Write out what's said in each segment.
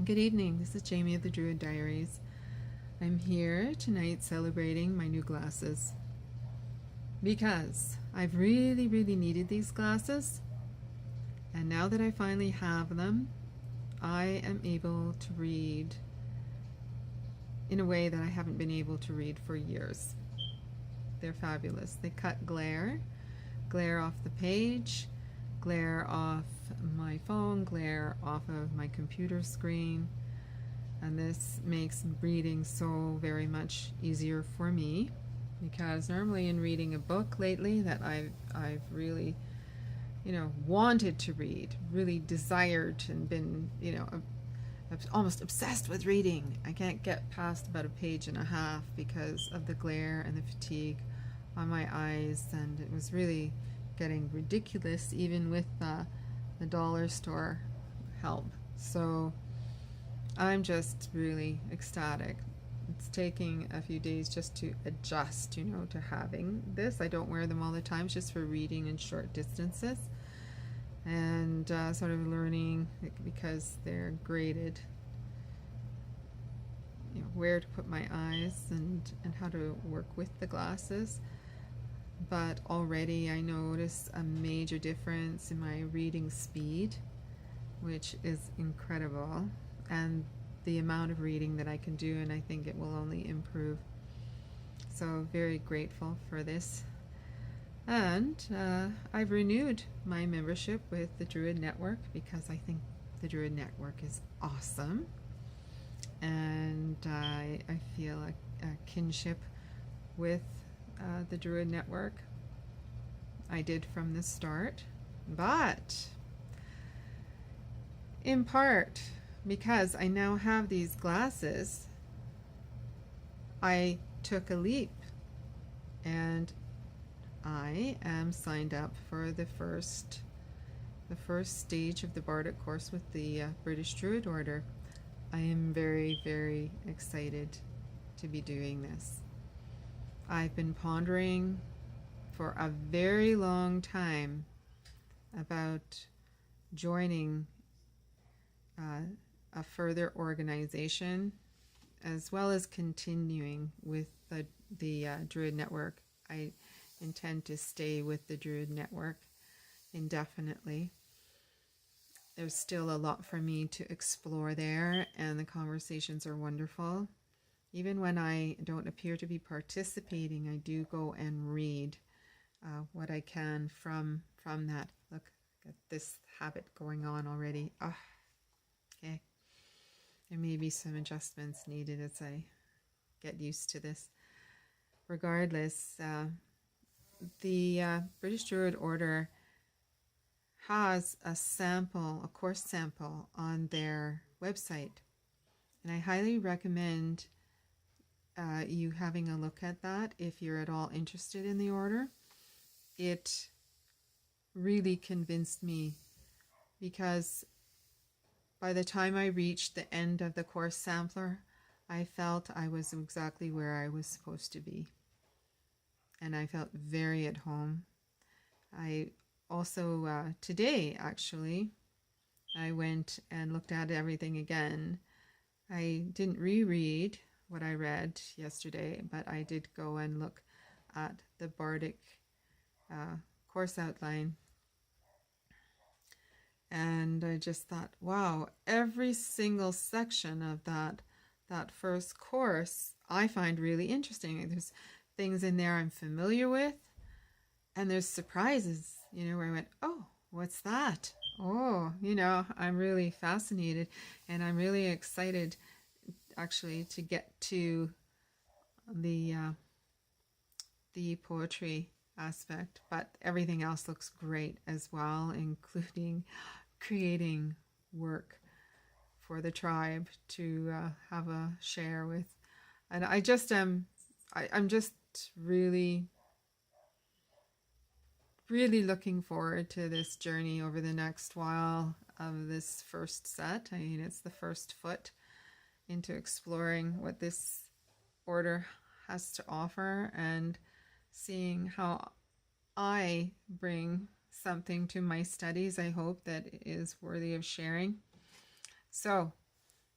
Good evening, this is Jamie of the Druid Diaries. I'm here tonight celebrating my new glasses because I've really needed these glasses, and now that I finally have them, I am able to read in a way that I haven't been able to read for years. They're fabulous. They cut glare off the page, glare off my phone, glare off of my computer screen. And this makes reading so very much easier for me, because normally in reading a book lately that I've really, wanted to read, really desired and been, almost obsessed with reading. I can't get past about a page and a half because of the glare and the fatigue on my eyes, and it was really getting ridiculous even with the dollar store help. So I'm just really ecstatic. It's taking a few days just to adjust, to having this. I don't wear them all the time, it's just for reading in short distances, and sort of learning, because they're graded, where to put my eyes and how to work with the glasses. But already I notice a major difference in my reading speed, which is incredible, and the amount of reading that I can do, and I think it will only improve. So very grateful for this. And I've renewed my membership with the Druid Network because I think the Druid Network is awesome, and I feel a kinship with the Druid Network. I did from the start, but in part because I now have these glasses, I took a leap, and I am signed up for the first stage of the Bardic course with the British Druid Order. I am very excited to be doing this. I've been pondering for a very long time about joining a further organization, as well as continuing with the Druid Network. I intend to stay with the Druid Network indefinitely. There's still a lot for me to explore there, and the conversations are wonderful. Even when I don't appear to be participating, I do go and read what I can from that. Look at this habit going on already. Okay. There may be some adjustments needed as I get used to this. Regardless, the British Druid Order has a course sample on their website, and I highly recommend you having a look at that if you're at all interested in the order. It really convinced me, because by the time I reached the end of the course sampler, I felt I was exactly where I was supposed to be, and I felt very at home. I also, today actually, I went and looked at everything again. I didn't reread what I read yesterday, but I did go and look at the Bardic course outline, and I just thought, wow, every single section of that first course I find really interesting. There's things in there I'm familiar with, and there's surprises, where I went, oh, what's that? Oh, I'm really fascinated, and I'm really excited actually to get to the poetry aspect, but everything else looks great as well, including creating work for the tribe to have a share with. And I just am, I'm just really looking forward to this journey over the next while of this first set. I mean, it's the first foot into exploring what this order has to offer, and seeing how I bring something to my studies, I hope, that is worthy of sharing. So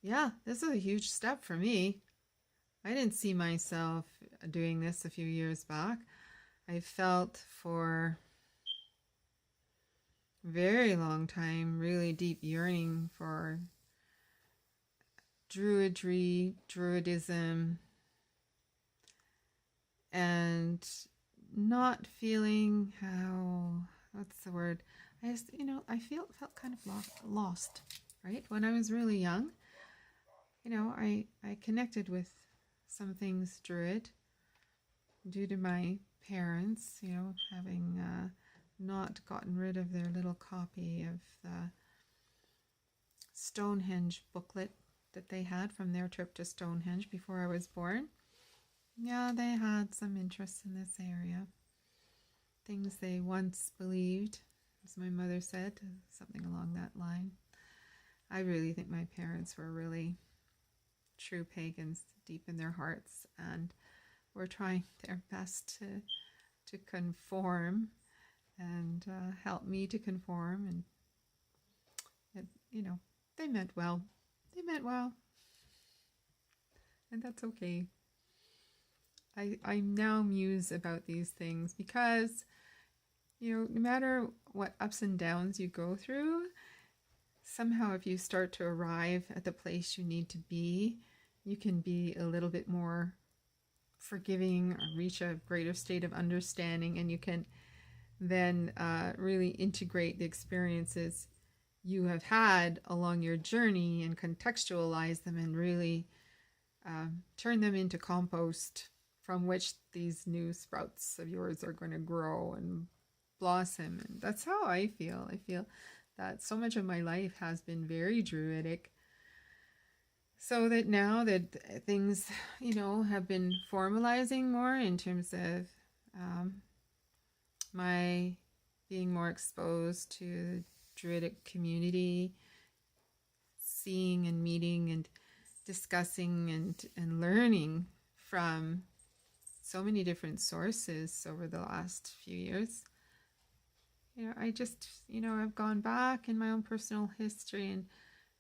yeah, this is a huge step for me. I didn't see myself doing this a few years back. I felt for a very long time really deep yearning for Druidry, Druidism, and not feeling how, what's the word? I just, I felt kind of lost, right? When I was really young, I connected with some things Druid due to my parents, having not gotten rid of their little copy of the Stonehenge booklet that they had from their trip to Stonehenge before I was born. Yeah, they had some interest in this area. Things they once believed, as my mother said, something along that line. I really think my parents were really true pagans deep in their hearts, and were trying their best to conform and help me to conform. And they meant well. They meant well, and that's okay. I now muse about these things because, no matter what ups and downs you go through, somehow if you start to arrive at the place you need to be, you can be a little bit more forgiving or reach a greater state of understanding, and you can then really integrate the experiences you have had along your journey and contextualize them and really turn them into compost from which these new sprouts of yours are going to grow and blossom. And that's how I feel. I feel that so much of my life has been very druidic, so that now that things, have been formalizing more in terms of my being more exposed to the druidic community, seeing and meeting and discussing and learning from so many different sources over the last few years. I just, I've gone back in my own personal history and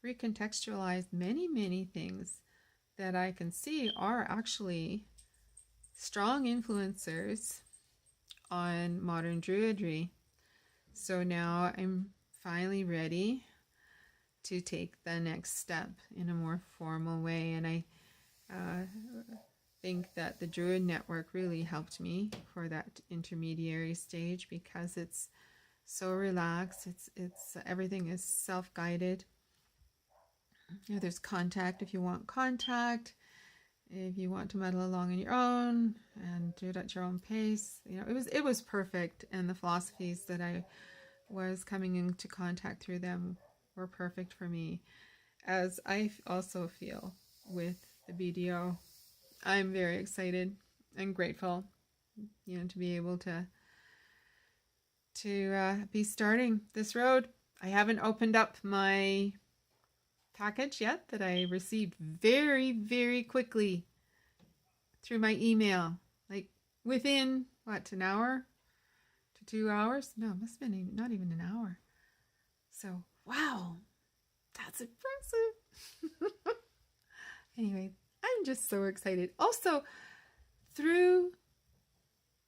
recontextualized many, many things that I can see are actually strong influencers on modern Druidry. So now I'm finally ready to take the next step in a more formal way. And I think that the Druid Network really helped me for that intermediary stage, because it's so relaxed. It's everything is self-guided. There's contact if you want contact. If you want to muddle along on your own and do it at your own pace, it was perfect. And the philosophies that I was coming into contact through them were perfect for me. As I also feel with the BDO, I'm very excited and grateful, to be able to be starting this road. I haven't opened up my package yet that I received very, very quickly through my email, like within an hour to 2 hours. No, it must have been not even an hour. So wow, that's impressive. Anyway, I'm just so excited. Also, through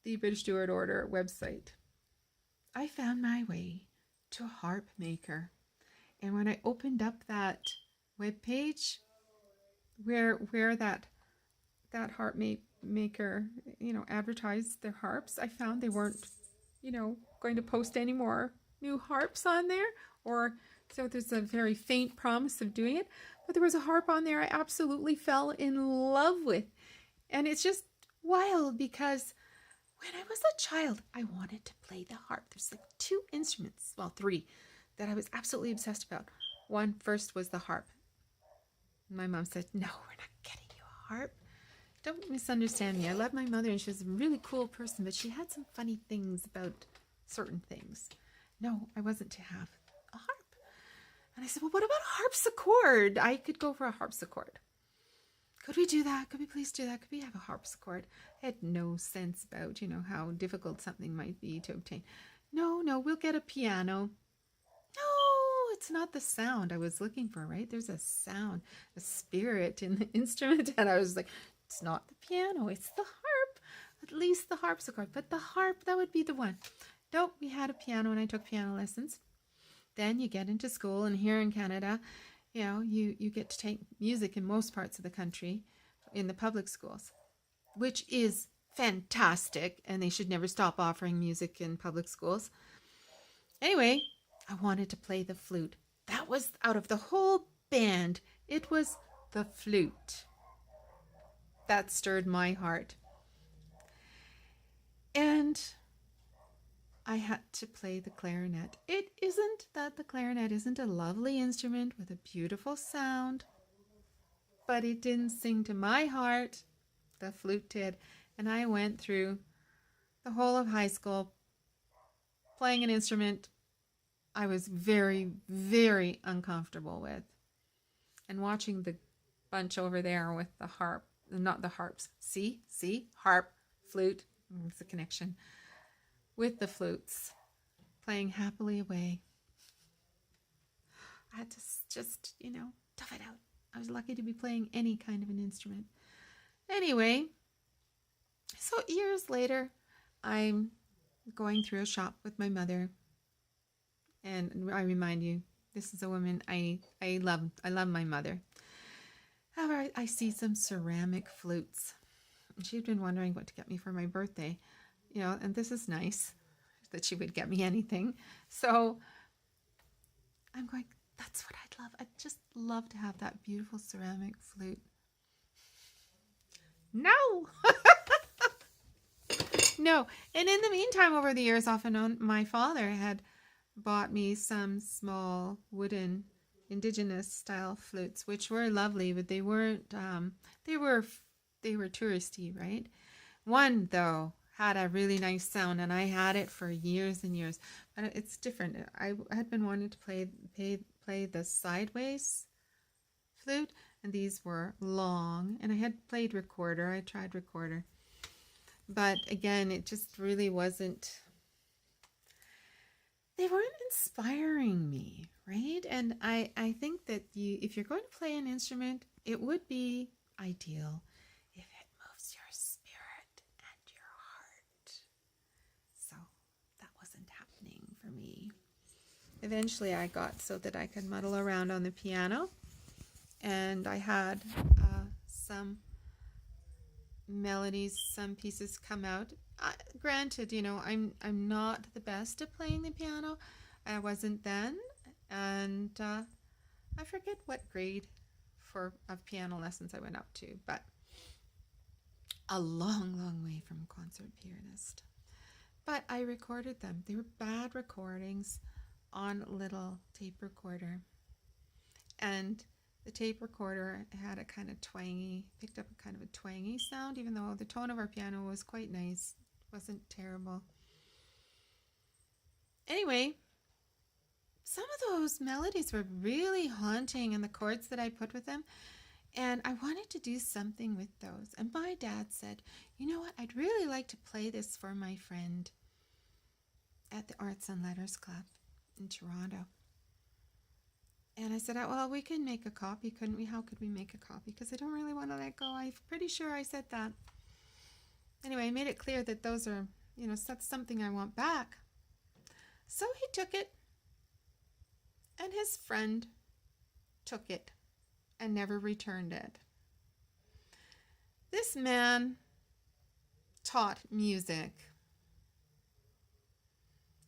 the British Druid Order website, I found my way to a harp maker. And when I opened up that web page where that harp maker, advertised their harps, I found they weren't, going to post any more new harps on there, or so there's a very faint promise of doing it. But there was a harp on there I absolutely fell in love with. And it's just wild because when I was a child, I wanted to play the harp. There's like 2 instruments, well, 3, that I was absolutely obsessed about. One first was the harp. My mom said, no, we're not getting you a harp. Don't misunderstand me. I love my mother and she was a really cool person, but she had some funny things about certain things. No, I wasn't to have a harp. And I said, well, what about a harpsichord? I could go for a harpsichord. Could we do that? Could we please do that? Could we have a harpsichord? I had no sense about, how difficult something might be to obtain. No, we'll get a piano. No, it's not the sound I was looking for, right? There's a sound, a spirit in the instrument. And I was like, it's not the piano, it's the harp. At least the harpsichord. But the harp, that would be the one. Nope, we had a piano and I took piano lessons. Then you get into school, and here in Canada, you get to take music in most parts of the country in the public schools, which is fantastic, and they should never stop offering music in public schools. Anyway, I wanted to play the flute. That was, out of the whole band, it was the flute that stirred my heart. And I had to play the clarinet. It isn't that the clarinet isn't a lovely instrument with a beautiful sound, but it didn't sing to my heart. The flute did. And I went through the whole of high school playing an instrument I was very, very uncomfortable with. And watching the bunch over there with the harp, not the harps. See, harp, flute, it's a connection. With the flutes, playing happily away. I had to just, tough it out. I was lucky to be playing any kind of an instrument. Anyway, so years later, I'm going through a shop with my mother. And I remind you, this is a woman I love. I love my mother. However, I see some ceramic flutes. And she'd been wondering what to get me for my birthday. And this is nice that she would get me anything. So I'm going, that's what I'd love. I'd just love to have that beautiful ceramic flute. No! No. And in the meantime, over the years, off and on, my father had bought me some small wooden indigenous style flutes, which were lovely, but they weren't, they were touristy, right? One, though, had a really nice sound, and I had it for years and years. But it's different. I had been wanting to play the sideways flute, and these were long. And I had played recorder. I tried recorder. But again, it just really wasn't, they weren't inspiring me, right? And I think that if you're going to play an instrument, it would be ideal if it moves your spirit and your heart. So that wasn't happening for me. Eventually I got so that I could muddle around on the piano, and I had some melodies, some pieces come out. Granted, I'm not the best at playing the piano. I wasn't then, and I forget what grade of piano lessons I went up to, but a long, long way from concert pianist. But I recorded them. They were bad recordings on a little tape recorder, and the tape recorder had a kind of picked up a kind of a twangy sound, even though the tone of our piano was quite nice. It wasn't terrible. Anyway, some of those melodies were really haunting, and the chords that I put with them, and I wanted to do something with those. And my dad said, you know what, I'd really like to play this for my friend at the Arts and Letters Club in Toronto. And I said, well, we can make a copy, couldn't we? How could we make a copy? Because I don't really want to let go. I'm pretty sure I said that. Anyway, I made it clear that those are, that's something I want back. So he took it, and his friend took it and never returned it. This man taught music.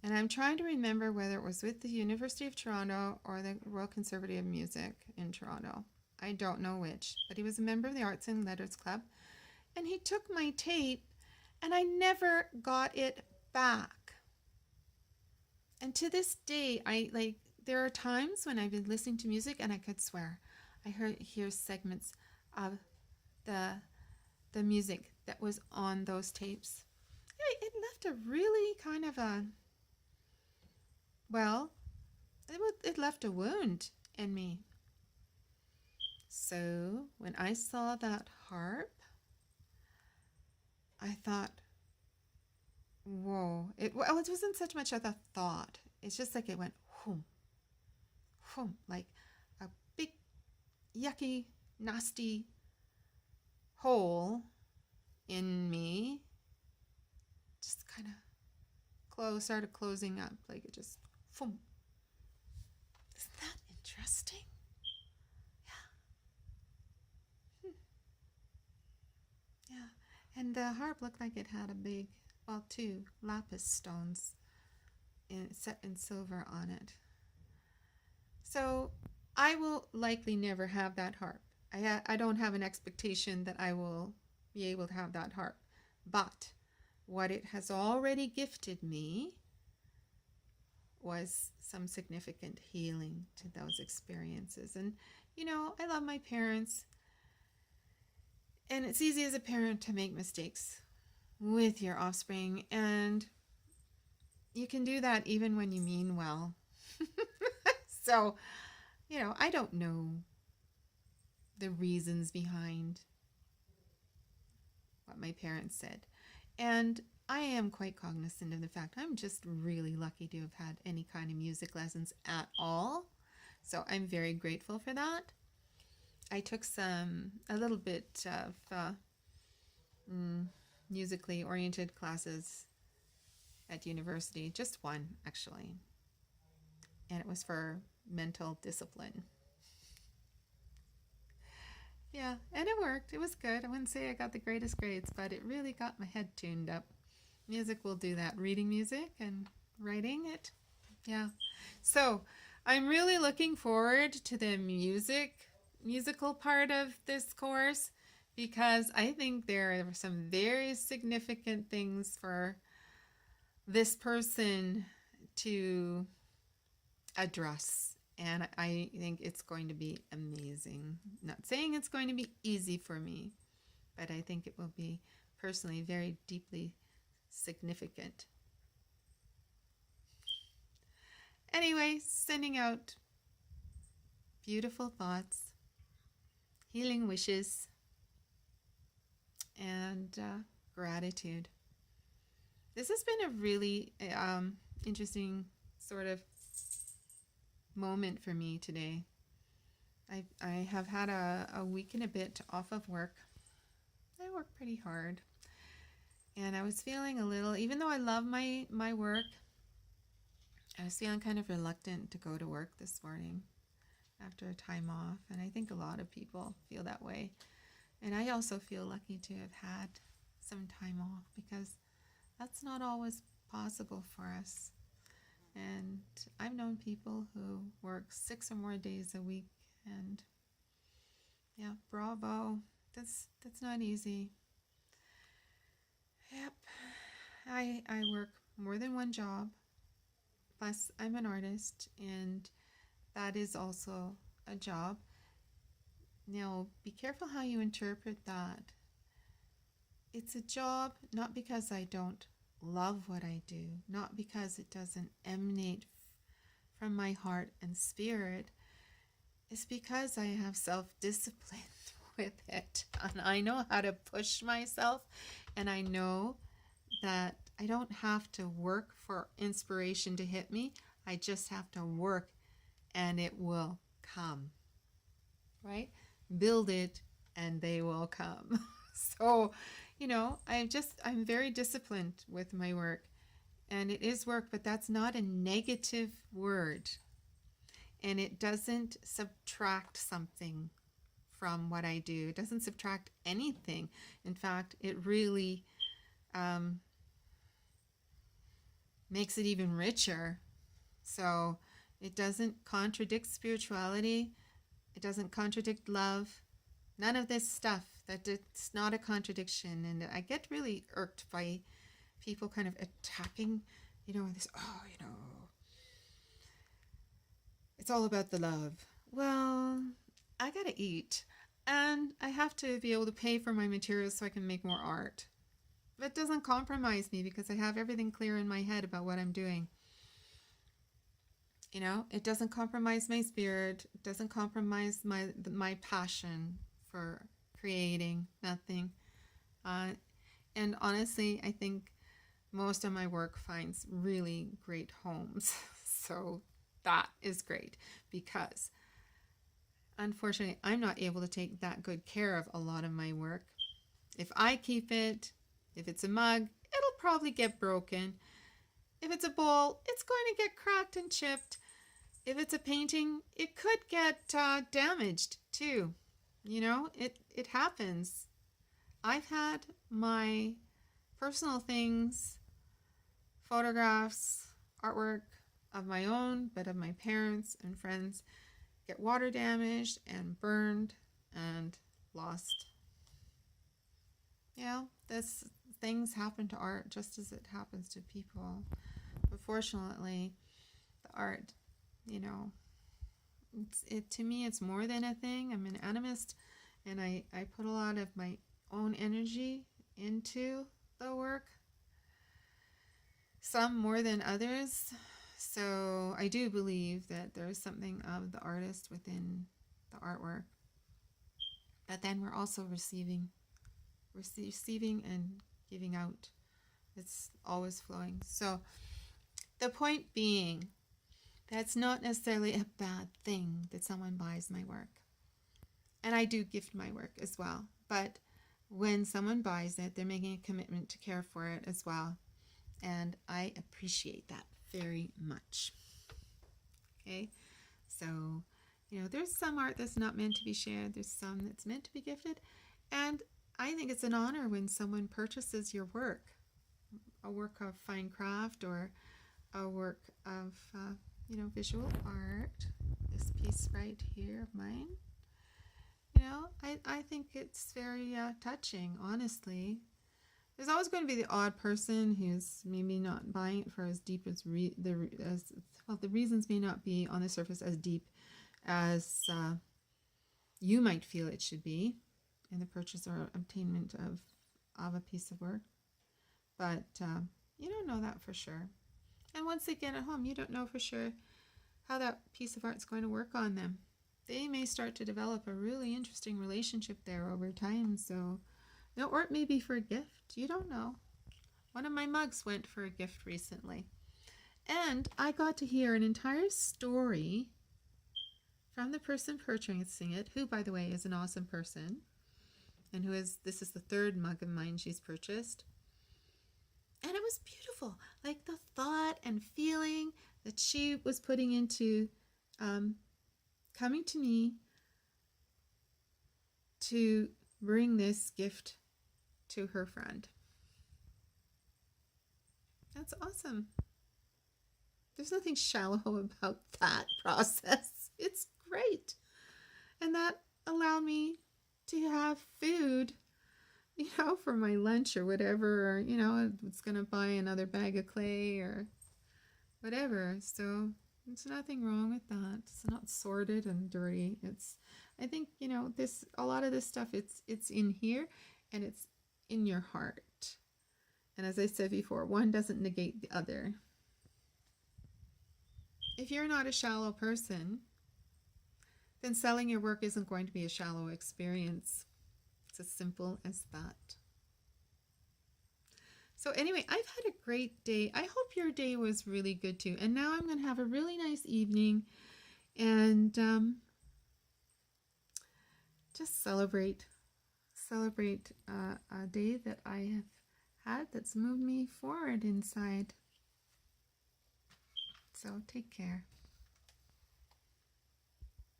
And I'm trying to remember whether it was with the University of Toronto or the Royal Conservative Music in Toronto. I don't know which, but he was a member of the Arts and Letters Club. And he took my tape, and I never got it back. And to this day, there are times when I've been listening to music and I could swear. I hear segments of the music that was on those tapes. It left a really kind of it left a wound in me. So when I saw that harp, I thought, whoa. It wasn't such much of a thought. It's just like it went, whoom, boom, like a big, yucky, nasty hole in me just kind of started closing up. Like it just, boom. Isn't that interesting? Yeah. Yeah. And the harp looked like it had two lapis stones set in silver on it. So I will likely never have that harp. I don't have an expectation that I will be able to have that harp. But what it has already gifted me was some significant healing to those experiences. And, I love my parents. And it's easy as a parent to make mistakes with your offspring. And you can do that even when you mean well. So, I don't know the reasons behind what my parents said. And I am quite cognizant of the fact I'm just really lucky to have had any kind of music lessons at all. So I'm very grateful for that. I took a little bit of musically oriented classes at university, just one actually. And it was for mental discipline. Yeah, and it worked. It was good. I wouldn't say I got the greatest grades, but it really got my head tuned up. Music will do that. Reading music and writing it. Yeah. So I'm really looking forward to the musical part of this course because I think there are some very significant things for this person to address. And I think it's going to be amazing. Not saying it's going to be easy for me, but I think it will be personally very deeply significant. Anyway, sending out beautiful thoughts, healing wishes, and gratitude. This has been a really interesting sort of moment for me today. I have had a week and a bit off of work. I work pretty hard. And I was feeling a little, even though I love my work, I was feeling kind of reluctant to go to work this morning after a time off. And I think a lot of people feel that way. And I also feel lucky to have had some time off because that's not always possible for us. And I've known people who work 6 or more days a week, and yeah, bravo. That's not easy. Yep. I work more than one job. Plus, I'm an artist, and that is also a job. Now, be careful how you interpret that. It's a job not because I don't love what I do, not because it doesn't emanate from my heart and spirit. It's because I have self-discipline with it, and I know how to push myself, and I know that I don't have to work for inspiration to hit me. I just have to work and it will come, right? Build it and they will come. So, I'm very disciplined with my work, and it is work, but that's not a negative word, and it doesn't subtract something from what I do. It doesn't subtract anything. In fact, it really makes it even richer. So it doesn't contradict spirituality. It doesn't contradict love. None of this stuff. That it's not a contradiction. And I get really irked by people kind of attacking, this, it's all about the love. Well, I gotta eat. And I have to be able to pay for my materials so I can make more art. That doesn't compromise me because I have everything clear in my head about what I'm doing. It doesn't compromise my spirit. It doesn't compromise my passion for creating. Nothing. And honestly, I think most of my work finds really great homes. So that is great, because unfortunately I'm not able to take that good care of a lot of my work. If I keep it, if it's a mug, it'll probably get broken. If it's a bowl, it's going to get cracked and chipped. If it's a painting, it could get damaged too. You know, it happens. I've had my personal things, photographs, artwork of my own, but of my parents and friends, get water damaged and burned and lost. You know, things happen to art just as it happens to people. But fortunately, the art, you know, to me, it's more than a thing. I'm an animist, and I put a lot of my own energy into the work, some more than others. So I do believe that there's something of the artist within the artwork. But then we're also receiving and giving out. It's always flowing. So the point being, that's not necessarily a bad thing that someone buys my work. And I do gift my work as well. But when someone buys it, they're making a commitment to care for it as well. And I appreciate that very much. Okay, so, you know, there's some art that's not meant to be shared. There's some that's meant to be gifted. And I think it's an honor when someone purchases your work, a work of fine craft or a work of, you know, visual art. This piece right here of mine. You know, I think it's very touching, honestly. There's always going to be the odd person who's maybe not buying it for as deep as the reasons may not be on the surface as deep as you might feel it should be in the purchase or obtainment of a piece of work. But you don't know that for sure. And once they get it home, you don't know for sure how that piece of art is going to work on them. They may start to develop a really interesting relationship there over time. So, you know, or it may be for a gift. You don't know. One of my mugs went for a gift recently. And I got to hear an entire story from the person purchasing it, who, by the way, is an awesome person. And this is the third mug of mine she's purchased. And it was beautiful. Like the thought and feeling that she was putting into coming to me to bring this gift to her friend. That's awesome. There's nothing shallow about that process. It's great. And that allowed me to have food, you know, for my lunch or whatever, or, you know, I was going to buy another bag of clay or whatever. So there's nothing wrong with that. It's not sordid and dirty. I think, you know, a lot of this stuff, it's in here and it's in your heart. And as I said before, one doesn't negate the other. If you're not a shallow person, then selling your work isn't going to be a shallow experience. It's as simple as that. So anyway, I've had a great day. I hope your day was really good too. And now I'm going to have a really nice evening and just celebrate a day that I have had that's moved me forward inside. So take care.